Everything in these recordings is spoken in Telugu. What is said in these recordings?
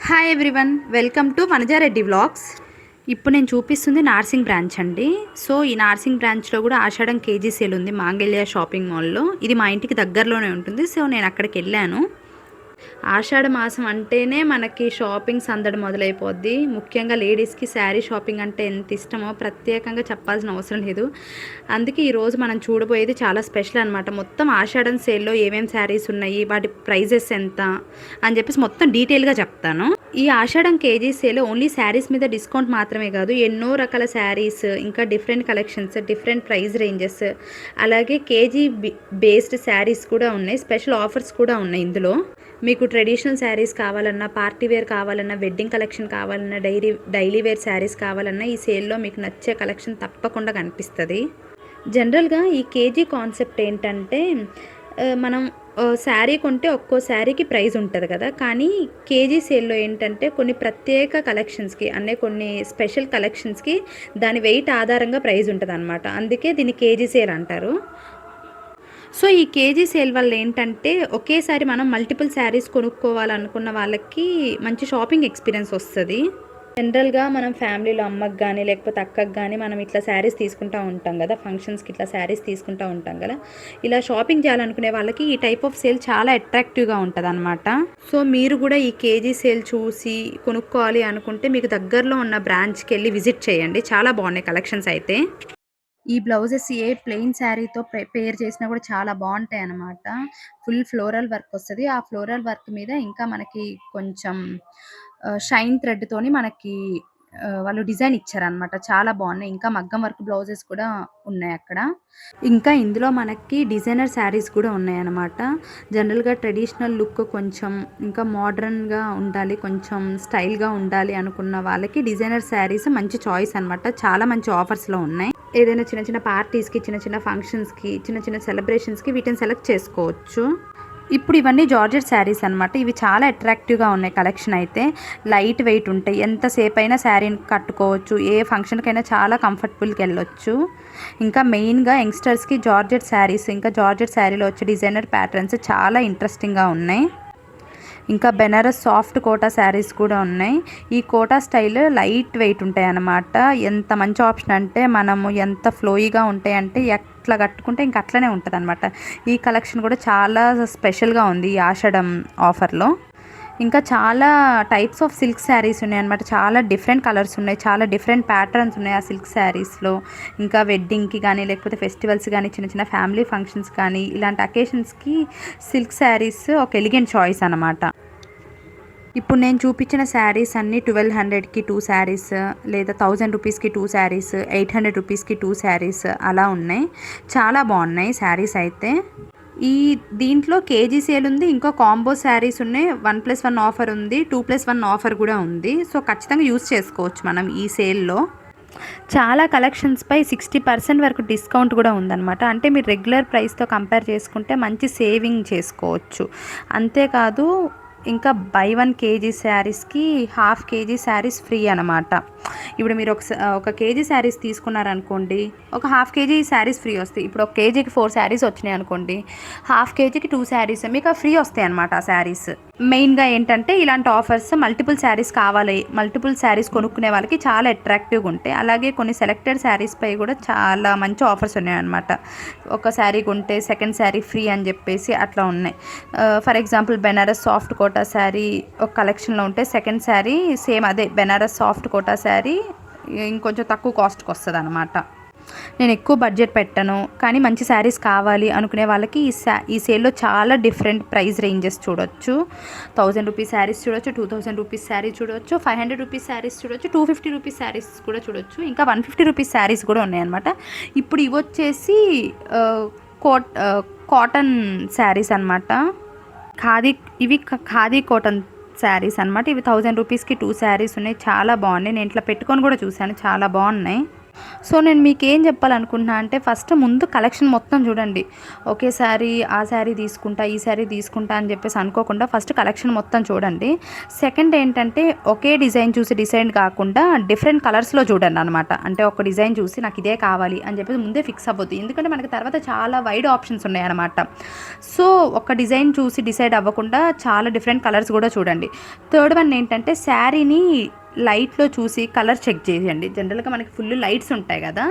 Hi everyone, welcome to Vanaja Reddy vlogs. ఇప్పుడు నేను చూపిస్తుంది నార్సింగ్ బ్రాంచ్ అండి. సో ఈ నార్సింగ్ బ్రాంచ్లో కూడా ఆషాఢం కేజీ సేల్ ఉంది మాంగళ్య షాపింగ్ మాల్లో. ఇది మా ఇంటికి దగ్గరలోనే ఉంటుంది. సో నేను అక్కడికి వెళ్ళాను. ఆషాఢ మాసం అంటేనే మనకి షాపింగ్ సందడి మొదలైపోద్ది. ముఖ్యంగా లేడీస్కి శారీ షాపింగ్ అంటే ఎంత ఇష్టమో ప్రత్యేకంగా చెప్పాల్సిన అవసరం లేదు. అందుకే ఈరోజు మనం చూడబోయేది చాలా స్పెషల్ అనమాట. మొత్తం ఆషాఢం సేల్లో ఏమేమి శారీస్ ఉన్నాయి, వాటి ప్రైజెస్ ఎంత అని చెప్పేసి మొత్తం డీటెయిల్గా చెప్తాను. ఈ ఆషాఢం కేజీ సేల్ ఓన్లీ శారీస్ మీద డిస్కౌంట్ మాత్రమే కాదు, ఎన్నో రకాల శారీస్, ఇంకా different collections, different price ranges, అలాగే కేజీ బేస్డ్ శారీస్ కూడా ఉన్నాయి. స్పెషల్ ఆఫర్స్ కూడా ఉన్నాయి ఇందులో. మీకు ట్రెడిషనల్ శారీస్ కావాలన్నా, పార్టీ వేర్ కావాలన్నా, వెడ్డింగ్ కలెక్షన్ కావాలన్నా, డైలీ వేర్ శారీస్ కావాలన్నా ఈ సేల్లో మీకు నచ్చే కలెక్షన్ తప్పకుండా కనిపిస్తుంది. జనరల్గా ఈ కేజీ కాన్సెప్ట్ ఏంటంటే, మనం శారీ కొంటే ఒక్కో శారీకి ప్రైస్ ఉంటుంది కదా, కానీ కేజీ సేల్లో ఏంటంటే కొన్ని ప్రత్యేక కలెక్షన్స్కి, అంటే కొన్ని స్పెషల్ కలెక్షన్స్కి దాని వెయిట్ ఆధారంగా ప్రైస్ ఉంటుంది అనమాట. అందుకే దీన్ని కేజీ సేల్ అంటారు. సో ఈ కేజీ సేల్ వల్ల ఏంటంటే ఒకేసారి మనం మల్టిపుల్ శారీస్ కొనుక్కోవాలనుకున్న వాళ్ళకి మంచి షాపింగ్ ఎక్స్పీరియన్స్ వస్తుంది. జనరల్గా మనం ఫ్యామిలీలో అమ్మకి కానీ లేకపోతే అక్కకి కానీ మనం ఇట్లా శారీస్ తీసుకుంటూ ఉంటాం కదా, ఫంక్షన్స్కి ఇట్లా శారీస్ తీసుకుంటూ ఉంటాం కదా. ఇలా షాపింగ్ చేయాలనుకునే వాళ్ళకి ఈ టైప్ ఆఫ్ సేల్ చాలా అట్రాక్టివ్గా ఉంటుంది అనమాట. సో మీరు కూడా ఈ కేజీ సేల్ చూసి కొనుక్కోవాలి అనుకుంటే మీకు దగ్గరలో ఉన్న బ్రాంచ్కి వెళ్ళి విజిట్ చేయండి. చాలా బాగున్నాయి కలెక్షన్స్ అయితే. ఈ బ్లౌజెస్ ఏ ప్లెయిన్ శారీతో పేర్ చేసినా కూడా చాలా బాగుంటాయి అన్నమాట. ఫుల్ ఫ్లోరల్ వర్క్ వస్తుంది. ఆ ఫ్లోరల్ వర్క్ మీద ఇంకా మనకి కొంచెం షైన్ థ్రెడ్తోని మనకి వాళ్ళు డిజైన్ ఇచ్చారనమాట. చాలా బాగున్నాయి. ఇంకా మగ్గం వర్క్ బ్లౌజెస్ కూడా ఉన్నాయి అక్కడ. ఇంకా ఇందులో మనకి డిజైనర్ శారీస్ కూడా ఉన్నాయన్నమాట. జనరల్గా ట్రెడిషనల్ లుక్ కొంచెం ఇంకా మోడర్న్గా ఉండాలి, కొంచెం స్టైల్గా ఉండాలి అనుకున్న వాళ్ళకి డిజైనర్ శారీస్ మంచి చాయిస్ అనమాట. చాలా మంచి ఆఫర్స్లో ఉన్నాయి. ఏదైనా చిన్న చిన్న పార్టీస్కి, చిన్న చిన్న ఫంక్షన్స్కి, చిన్న చిన్న సెలబ్రేషన్స్కి వీటిని సెలెక్ట్ చేసుకోవచ్చు. ఇప్పుడు ఇవన్నీ జార్జెట్ శారీస్ అనమాట. ఇవి చాలా అట్రాక్టివ్గా ఉన్నాయి. కలెక్షన్ అయితే లైట్ వెయిట్ ఉంటాయి. ఎంతసేపు అయినా శారీని కట్టుకోవచ్చు. ఏ ఫంక్షన్కైనా చాలా కంఫర్టబుల్గా వెళ్ళొచ్చు. ఇంకా మెయిన్గా యంగ్స్టర్స్కి జార్జెట్ శారీస్, ఇంకా జార్జెట్ శారీలో వచ్చే డిజైనర్ ప్యాటర్న్స్ చాలా ఇంట్రెస్టింగ్గా ఉన్నాయి. ఇంకా బెనారస్ సాఫ్ట్ కోటా శారీస్ కూడా ఉన్నాయి. ఈ కోటా స్టైల్ లైట్ వెయిట్ ఉంటాయి అన్నమాట. ఎంత మంచి ఆప్షన్ అంటే మనము ఎంత ఫ్లోయిగా ఉంటాయి అంటే ఎట్లా కట్టుకుంటే ఇంకా అట్లనే ఉంటుంది అనమాట. ఈ కలెక్షన్ కూడా చాలా స్పెషల్గా ఉంది ఈ ఆషాఢం ఆఫర్లో. ఇంకా చాలా టైప్స్ ఆఫ్ సిల్క్ శారీస్ ఉన్నాయి అనమాట. చాలా డిఫరెంట్ కలర్స్ ఉన్నాయి, చాలా డిఫరెంట్ ప్యాటర్న్స్ ఉన్నాయి ఆ సిల్క్ శారీస్లో. ఇంకా వెడ్డింగ్కి కానీ లేకపోతే ఫెస్టివల్స్ కానీ, చిన్న చిన్న ఫ్యామిలీ ఫంక్షన్స్ కానీ ఇలాంటి అకేషన్స్కి సిల్క్ శారీస్ ఒక ఎలిగెంట్ చాయిస్ అనమాట. ఇప్పుడు నేను చూపించిన శారీస్ అన్నీ 1200కి 2 శారీస్, లేదా 1000 రూపీస్కి 2 శారీస్, 800 రూపీస్కి 2 శారీస్ అలా ఉన్నాయి. చాలా బాగున్నాయి శారీస్ అయితే. ఈ దీంట్లో కేజీ సేల్ ఉంది, ఇంకా కాంబో శారీస్ ఉన్నాయి. 1+1 ఆఫర్ ఉంది, 2+1 ఆఫర్ కూడా ఉంది. సో ఖచ్చితంగా యూస్ చేసుకోవచ్చు మనం ఈ సేల్లో. చాలా కలెక్షన్స్పై 60% వరకు డిస్కౌంట్ కూడా ఉందన్నమాట. అంటే మీరు రెగ్యులర్ ప్రైస్తో కంపేర్ చేసుకుంటే మంచి సేవింగ్ చేసుకోవచ్చు. అంతేకాదు ఇంకా బై 1 కేజీ శారీస్కి ½ కేజీ శారీస్ ఫ్రీ అనమాట. ఇప్పుడు మీరు ఒక కేజీ శారీస్ తీసుకున్నారనుకోండి, ఒక ½ కేజీ శారీస్ ఫ్రీ వస్తాయి. ఇప్పుడు ఒక కేజీకి 4 శారీస్ వచ్చినాయి అనుకోండి, ½ కేజీకి 2 శారీస్ మీకు ఫ్రీ వస్తాయి అనమాట ఆ శారీస్. మెయిన్గా ఏంటంటే ఇలాంటి ఆఫర్స్ మల్టిపుల్ శారీస్ కావాలి, మల్టిపుల్ శారీస్ కొనుక్కునే వాళ్ళకి చాలా అట్రాక్టివ్గా ఉంటాయి. అలాగే కొన్ని సెలెక్టెడ్ శారీస్పై కూడా చాలా మంచి ఆఫర్స్ ఉన్నాయన్నమాట. ఒక శారీ కొంటే సెకండ్ శారీ ఫ్రీ అని చెప్పేసి అట్లా ఉన్నాయి. For example Banaras soft Kota sari ఒక కలెక్షన్లో ఉంటే సెకండ్ శారీ సేమ్ అదే బెనారస్ సాఫ్ట్ కోటా శారీ ఇంకొంచెం తక్కువ కాస్ట్కి వస్తుంది అనమాట. నేను ఎక్కువ బడ్జెట్ పెట్టను, కానీ మంచి శారీస్ కావాలి అనుకునే వాళ్ళకి ఈ సేల్లో చాలా డిఫరెంట్ ప్రైస్ రేంజెస్ చూడొచ్చు. 1000 రూపీస్ శారీస్ చూడొచ్చు, 2000 రూపీస్ శారీ చూడొచ్చు, 500 రూపీస్ శారీస్ చూడొచ్చు, 250 రూపీస్ శారీస్ కూడా చూడొచ్చు, ఇంకా 150 రూపీస్ శారీస్ కూడా ఉన్నాయన్నమాట. ఇప్పుడు ఇవి వచ్చేసి కాటన్ శారీస్ అనమాట. ఇవి ఖాదీ కాటన్ శారీస్ అనమాట. ఇవి 1000 రూపీస్కి 2 శారీస్ ఉన్నాయి. చాలా బాగున్నాయి. నేను ఇట్లా పెట్టుకొని కూడా చూశాను, చాలా బాగున్నాయి. సో నేను మీకేం చెప్పాలనుకుంటున్నా అంటే ఫస్ట్ ముందు కలెక్షన్ మొత్తం చూడండి. ఒకేసారి ఆ శారీ తీసుకుంటా, ఈ శారీ తీసుకుంటా అని చెప్పేసి అనుకోకుండా ఫస్ట్ కలెక్షన్ మొత్తం చూడండి. సెకండ్ ఏంటంటే ఒకే డిజైన్ చూసి డిసైడ్ కాకుండా డిఫరెంట్ కలర్స్లో చూడండి అనమాట. అంటే ఒక డిజైన్ చూసి నాకు ఇదే కావాలి అని చెప్పేసి ముందే ఫిక్స్ అవ్వద్దు, ఎందుకంటే మనకి తర్వాత చాలా వైడ్ ఆప్షన్స్ ఉన్నాయి అనమాట. సో ఒక డిజైన్ చూసి డిసైడ్ అవ్వకుండా చాలా డిఫరెంట్ కలర్స్ కూడా చూడండి. థర్డ్ వన్ ఏంటంటే శారీని లైట్లో చూసి కలర్ చెక్ చేయండి. జనరల్గా మనకి ఫుల్ లైట్స్ ఉంటాయి కదా,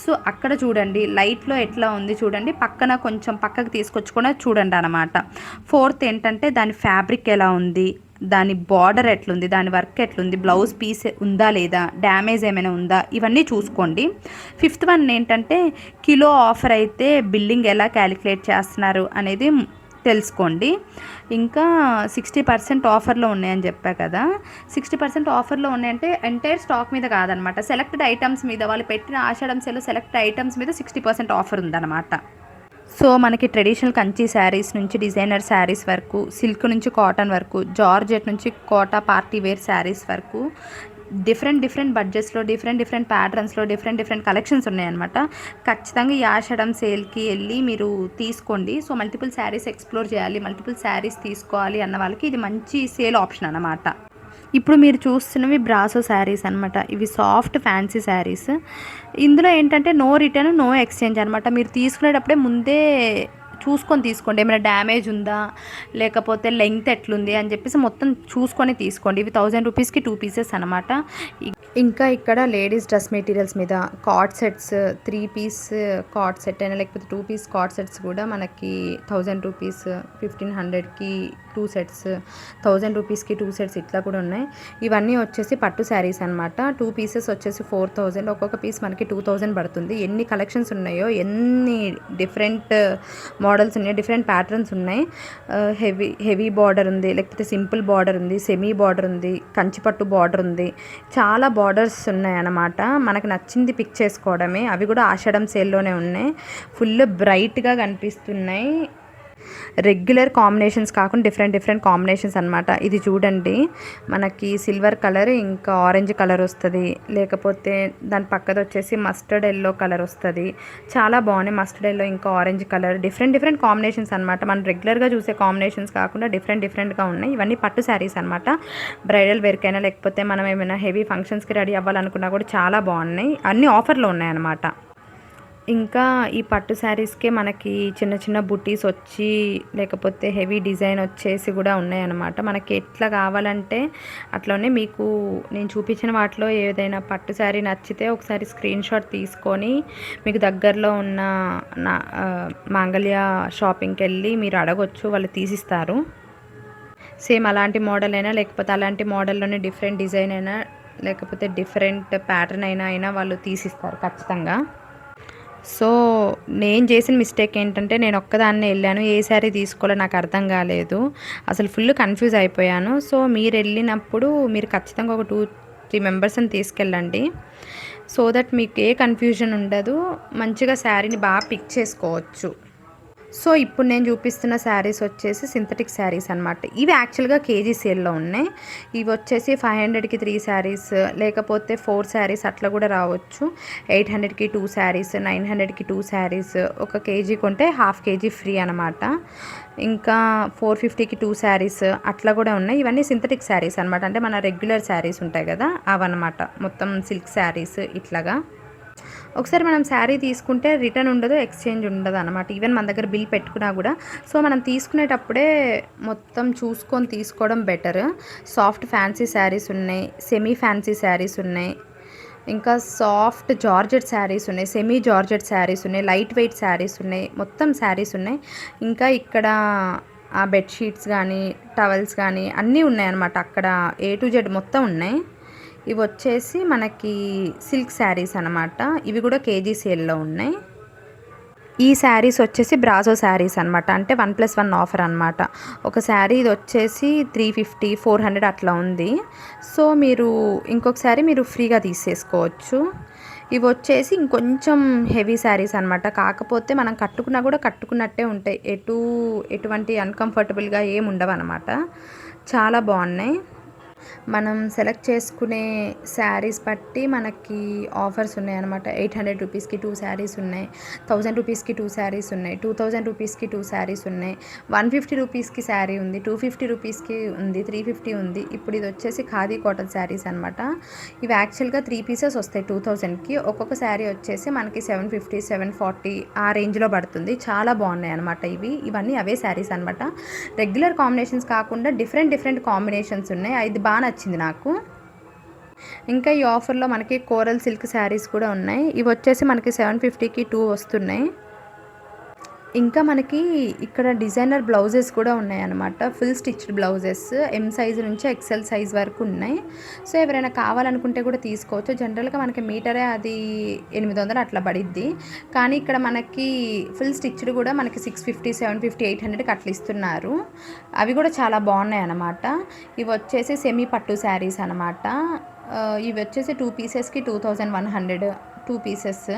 సో అక్కడ చూడండి లైట్లో ఎట్లా ఉంది చూడండి, పక్కన కొంచెం పక్కకు తీసుకొచ్చుకొని చూడండి అనమాట. ఫోర్త్ ఏంటంటే దాని ఫ్యాబ్రిక్ ఎలా ఉంది, దాని బార్డర్ ఎట్లుంది, దాని వర్క్ ఎట్లుంది, బ్లౌజ్ పీస్ ఉందా లేదా, డ్యామేజ్ ఏమైనా ఉందా, ఇవన్నీ చూసుకోండి. ఫిఫ్త్ వన్ ఏంటంటే కిలో ఆఫర్ అయితే బిల్లింగ్ ఎలా క్యాలిక్యులేట్ చేస్తున్నారు అనేది తెలుసుకోండి. ఇంకా 60% ఆఫర్లో ఉన్నాయని చెప్పా కదా, 60% ఆఫర్లో ఉన్నాయంటే ఎంటైర్ స్టాక్ మీద కాదనమాట, సెలెక్టెడ్ ఐటమ్స్ మీద, వాళ్ళు పెట్టిన ఆషాఢం సేల్లో సెలెక్టెడ్ ఐటమ్స్ మీద 60% ఆఫర్ ఉందన్నమాట. సో మనకి ట్రెడిషనల్ కంచి శారీస్ నుంచి డిజైనర్ శారీస్ వరకు, సిల్క్ నుంచి కాటన్ వరకు, జార్జెట్ నుంచి కోటా పార్టీ వేర్ శారీస్ వరకు డిఫరెంట్ బడ్జెట్స్లో డిఫరెంట్ ప్యాటర్న్స్లో డిఫరెంట్ కలెక్షన్స్ ఉన్నాయన్నమాట. ఖచ్చితంగా ఈ ఆషాఢం సేల్కి వెళ్ళి మీరు తీసుకోండి. సో మల్టిపుల్ శారీస్ ఎక్స్ప్లోర్ చేయాలి, మల్టిపుల్ శారీస్ తీసుకోవాలి అన్న వాళ్ళకి ఇది మంచి సేల్ ఆప్షన్ అన్నమాట. ఇప్పుడు మీరు చూస్తున్నవి బ్రాసో శారీస్ అనమాట. ఇవి సాఫ్ట్ ఫ్యాన్సీ శారీస్. ఇందులో ఏంటంటే నో రిటర్న్ నో ఎక్స్చేంజ్ అనమాట. మీరు తీసుకునేటప్పుడే ముందే చూసుకొని తీసుకోండి, ఏమైనా డ్యామేజ్ ఉందా లేకపోతే లెంగ్త్ ఎట్లుంది అని చెప్పేసి మొత్తం చూసుకొని తీసుకోండి. ఇవి 1000 రూపీస్కి 2 పీసెస్ అనమాట. ఇంకా ఇక్కడ లేడీస్ డ్రెస్ మెటీరియల్స్ మీద card sets, 3 piece card set అయినా లేకపోతే 2 పీస్ కార్డ్ సెట్స్ కూడా మనకి 1000 రూపీస్, 1500కి 2 సెట్స్, 1000 రూపీస్కి 2 సెట్స్ ఇట్లా కూడా ఉన్నాయి. ఇవన్నీ వచ్చేసి పట్టు శారీస్ అనమాట. 2 పీసెస్ వచ్చేసి 4000, ఒక్కొక్క పీస్ మనకి 2000 పడుతుంది. ఎన్ని కలెక్షన్స్ ఉన్నాయో, ఎన్ని డిఫరెంట్ మోడల్స్ ఉన్నాయి, డిఫరెంట్ ప్యాటర్న్స్ ఉన్నాయి. హెవీ బార్డర్ ఉంది, లేకపోతే సింపుల్ బార్డర్ ఉంది, సెమీ బార్డర్ ఉంది, కంచిపట్టు బార్డర్ ఉంది, చాలా బార్డర్స్ ఉన్నాయి అన్నమాట. మనకు నచ్చింది పిక్ చేసుకోవడమే. అవి కూడా ఆషాఢం సేల్లోనే ఉన్నాయి. ఫుల్ బ్రైట్గా కనిపిస్తున్నాయి. రెగ్యులర్ కాంబినేషన్స్ కాకుండా డిఫరెంట్ కాంబినేషన్స్ అనమాట. ఇది చూడండి, మనకి సిల్వర్ కలర్ ఇంకా ఆరెంజ్ కలర్ వస్తుంది, లేకపోతే దాని పక్కది వచ్చేసి మస్టర్డ్ ఎల్లో కలర్ వస్తుంది. చాలా బాగున్నాయి. మస్టర్డ్ ఎల్లో ఇంకా ఆరెంజ్ కలర్, డిఫరెంట్ కాంబినేషన్స్ అనమాట. మనం రెగ్యులర్గా చూసే కాంబినేషన్స్ కాకుండా డిఫరెంట్గా ఉన్నాయి. ఇవన్నీ పట్టు శారీస్ అనమాట. బ్రైడల్ వేర్కైనా లేకపోతే మనం ఏమైనా హెవీ ఫంక్షన్స్కి రెడీ అవ్వాలనుకున్నా కూడా చాలా బాగున్నాయి. అన్నీ ఆఫర్లో ఉన్నాయన్నమాట. ఇంకా ఈ పట్టు శారీస్కే మనకి చిన్న బుట్టీస్ వచ్చి లేకపోతే హెవీ డిజైన్ వచ్చేసి కూడా ఉన్నాయన్నమాట. మనకి ఎట్లా కావాలంటే అట్లనే మీకు నేను చూపించిన వాటిలో ఏదైనా పట్టు శారీ నచ్చితే ఒకసారి స్క్రీన్ షాట్ తీసుకొని మీకు దగ్గరలో ఉన్న మాంగళ్య షాపింగ్కి వెళ్ళి మీరు అడగొచ్చు, వాళ్ళు తీసిస్తారు. సేమ్ అలాంటి మోడల్ అయినా లేకపోతే అలాంటి మోడల్లోనే డిఫరెంట్ డిజైన్ అయినా లేకపోతే డిఫరెంట్ ప్యాటర్న్ అయినా వాళ్ళు తీసిస్తారు ఖచ్చితంగా. సో నేను చేసిన మిస్టేక్ ఏంటంటే నేను ఒక్కదాన్నే వెళ్ళాను, ఏ శారీ తీసుకోవాలో నాకు అర్థం కాలేదు, అసలు ఫుల్ కన్ఫ్యూజ్ అయిపోయాను. సో మీరు వెళ్ళినప్పుడు మీరు ఖచ్చితంగా ఒక 2-3 మెంబర్స్ని తీసుకెళ్ళండి. సో దట్ మీకు ఏ కన్ఫ్యూజన్ ఉండదు, మంచిగా శారీని బాగా పిక్ చేసుకోవచ్చు. సో ఇప్పుడు నేను చూపిస్తున్న శారీస్ వచ్చేసి సింథటిక్ శారీస్ అనమాట. ఇవి యాక్చువల్గా కేజీ సేల్లో ఉన్నాయి. ఇవి వచ్చేసి 500కి 3 శారీస్ లేకపోతే 4 శారీస్ అట్లా కూడా రావచ్చు. 800కి 2 శారీస్, 900కి 2 శారీస్, ఒక కేజీ కొంటే ½ కేజీ ఫ్రీ అనమాట. ఇంకా 450కి 2 శారీస్ అట్లా కూడా ఉన్నాయి. ఇవన్నీ సింథటిక్ శారీస్ అనమాట. అంటే మన రెగ్యులర్ శారీస్ ఉంటాయి కదా అవన్నమాట, మొత్తం సిల్క్ శారీస్ ఇట్లాగా. ఒకసారి మనం శారీ తీసుకుంటే రిటర్న్ ఉండదు, ఎక్స్చేంజ్ ఉండదు అనమాట. ఈవెన్ మన దగ్గర బిల్ పెట్టుకున్నా కూడా. సో మనం తీసుకునేటప్పుడే మొత్తం చూసుకొని తీసుకోవడం బెటర్. సాఫ్ట్ ఫ్యాన్సీ శారీస్ ఉన్నాయి, సెమీ ఫ్యాన్సీ శారీస్ ఉన్నాయి, ఇంకా సాఫ్ట్ జార్జెట్ శారీస్ ఉన్నాయి, సెమీ జార్జెట్ శారీస్ ఉన్నాయి, లైట్ వెయిట్ శారీస్ ఉన్నాయి, మొత్తం శారీస్ ఉన్నాయి. ఇంకా ఇక్కడ ఆ బెడ్షీట్స్ కానీ టవల్స్ కానీ అన్నీ ఉన్నాయన్నమాట. అక్కడ A to Z మొత్తం ఉన్నాయి. ఇవి వచ్చేసి మనకి సిల్క్ శారీస్ అనమాట. ఇవి కూడా కేజీ సేల్లో ఉన్నాయి. ఈ శారీస్ వచ్చేసి బ్రాసో శారీస్ అనమాట. అంటే 1+1 ఆఫర్ అనమాట. ఒక శారీ ఇది వచ్చేసి 350, 400 అట్లా ఉంది. సో మీరు ఇంకొక శారీ మీరు ఫ్రీగా తీసేసుకోవచ్చు. ఇవి వచ్చేసి ఇంకొంచెం హెవీ శారీస్ అనమాట. కాకపోతే మనం కట్టుకున్నా కూడా కట్టుకున్నట్టే ఉంటాయి, ఎటువంటి అన్కంఫర్టబుల్గా ఏమి ఉండవు అనమాట. చాలా బాగున్నాయి. మనం సెలెక్ట్ చేసుకునే శారీస్ బట్టి మనకి ఆఫర్స్ ఉన్నాయన్నమాట. 800 రూపీస్కి 2 శారీస్ ఉన్నాయి, 1000 రూపీస్కి 2 శారీస్ ఉన్నాయి, 2000 రూపీస్కి 2 శారీస్ ఉన్నాయి, 150 రూపీస్కి శారీ ఉంది, 250 రూపీస్కి ఉంది, 350 ఉంది. ఇప్పుడు ఇది వచ్చేసి ఖాదీ కాటన్ శారీస్ అనమాట. ఇవి యాక్చువల్గా 3 పీసెస్ వస్తాయి 2000కి. ఒక్కొక్క శారీ వచ్చేసి మనకి 750, 740 ఆ రేంజ్లో పడుతుంది. చాలా బాగున్నాయి అనమాట ఇవన్నీ అవే శారీస్ అనమాట. రెగ్యులర్ కాంబినేషన్స్ కాకుండా డిఫరెంట్ కాంబినేషన్స్ ఉన్నాయి. ఇది బాగా నచ్చింది నాకు. ఇంకా ఈ ఆఫర్లో మనకి కోరల్ సిల్క్ శారీస్ కూడా ఉన్నాయి. ఇవి వచ్చేసి మనకి 750కి 2 వస్తున్నాయి. ఇంకా మనకి ఇక్కడ డిజైనర్ బ్లౌజెస్ కూడా ఉన్నాయన్నమాట. Full stitched blouses M size నుంచి ఎక్సెల్ సైజ్ వరకు ఉన్నాయి. సో ఎవరైనా కావాలనుకుంటే కూడా తీసుకోవచ్చు. జనరల్గా మనకి మీటరే అది 800 అట్లా పడిద్ది. కానీ ఇక్కడ మనకి ఫుల్ స్టిచ్డ్ కూడా మనకి 650, 750, 800కి అట్లా ఇస్తున్నారు. అవి కూడా చాలా బాగున్నాయి అన్నమాట. ఇవి వచ్చేసి సెమీ పట్టు శారీస్ అనమాట. ఇవి వచ్చేసి 2 పీసెస్కి 2100 2 పీసెస్.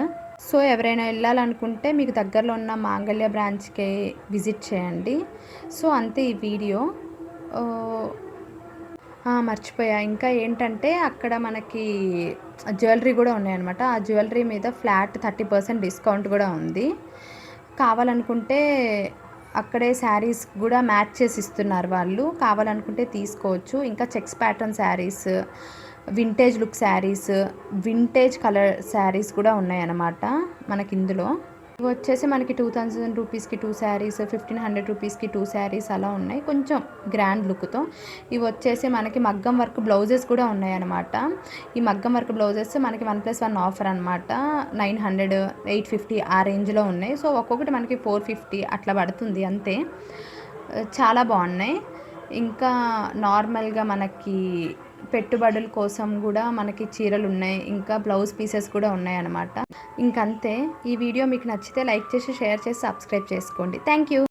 సో ఎవరైనా వెళ్ళాలనుకుంటే మీకు దగ్గరలో ఉన్న మాంగళ్య బ్రాంచ్కి విజిట్ చేయండి. సో అంతే ఈ వీడియో. మర్చిపోయా, ఇంకా ఏంటంటే అక్కడ మనకి జ్యువెలరీ కూడా ఉన్నాయన్నమాట. ఆ జ్యువెలరీ మీద ఫ్లాట్ 30% డిస్కౌంట్ కూడా ఉంది. కావాలనుకుంటే అక్కడే శారీస్ కూడా మ్యాచ్ చేసి ఇస్తున్నారు వాళ్ళు. కావాలనుకుంటే తీసుకోవచ్చు. ఇంకా checks pattern saris, vintage look saris, vintage colour saris కూడా ఉన్నాయన్నమాట మనకి ఇందులో. ఇవి వచ్చేసి మనకి 2000 రూపీస్కి 2 శారీస్, 1500 రూపీస్కి 2 శారీస్ అలా ఉన్నాయి, కొంచెం గ్రాండ్ లుక్తో. ఇవి వచ్చేసి మనకి మగ్గం వర్క్ బ్లౌజెస్ కూడా ఉన్నాయన్నమాట. ఈ మగ్గం వర్క్ బ్లౌజెస్ మనకి 1+1 ఆఫర్ అనమాట. 900, 850 ఆ రేంజ్లో ఉన్నాయి. సో ఒక్కొక్కటి మనకి 450 అట్లా పడుతుంది అంతే. చాలా బాగున్నాయి. ఇంకా నార్మల్గా మనకి పెట్టుబడుల కోసం కూడా మనకి చీరలు ఉన్నాయి, ఇంకా బ్లౌజ్ పీసెస్ కూడా ఉన్నాయి అన్నమాట. ఇంకంతే. ఈ వీడియో మీకు నచ్చితే లైక్ చేసి, షేర్ చేసి, సబ్స్క్రైబ్ చేసుకోండి. Thank you.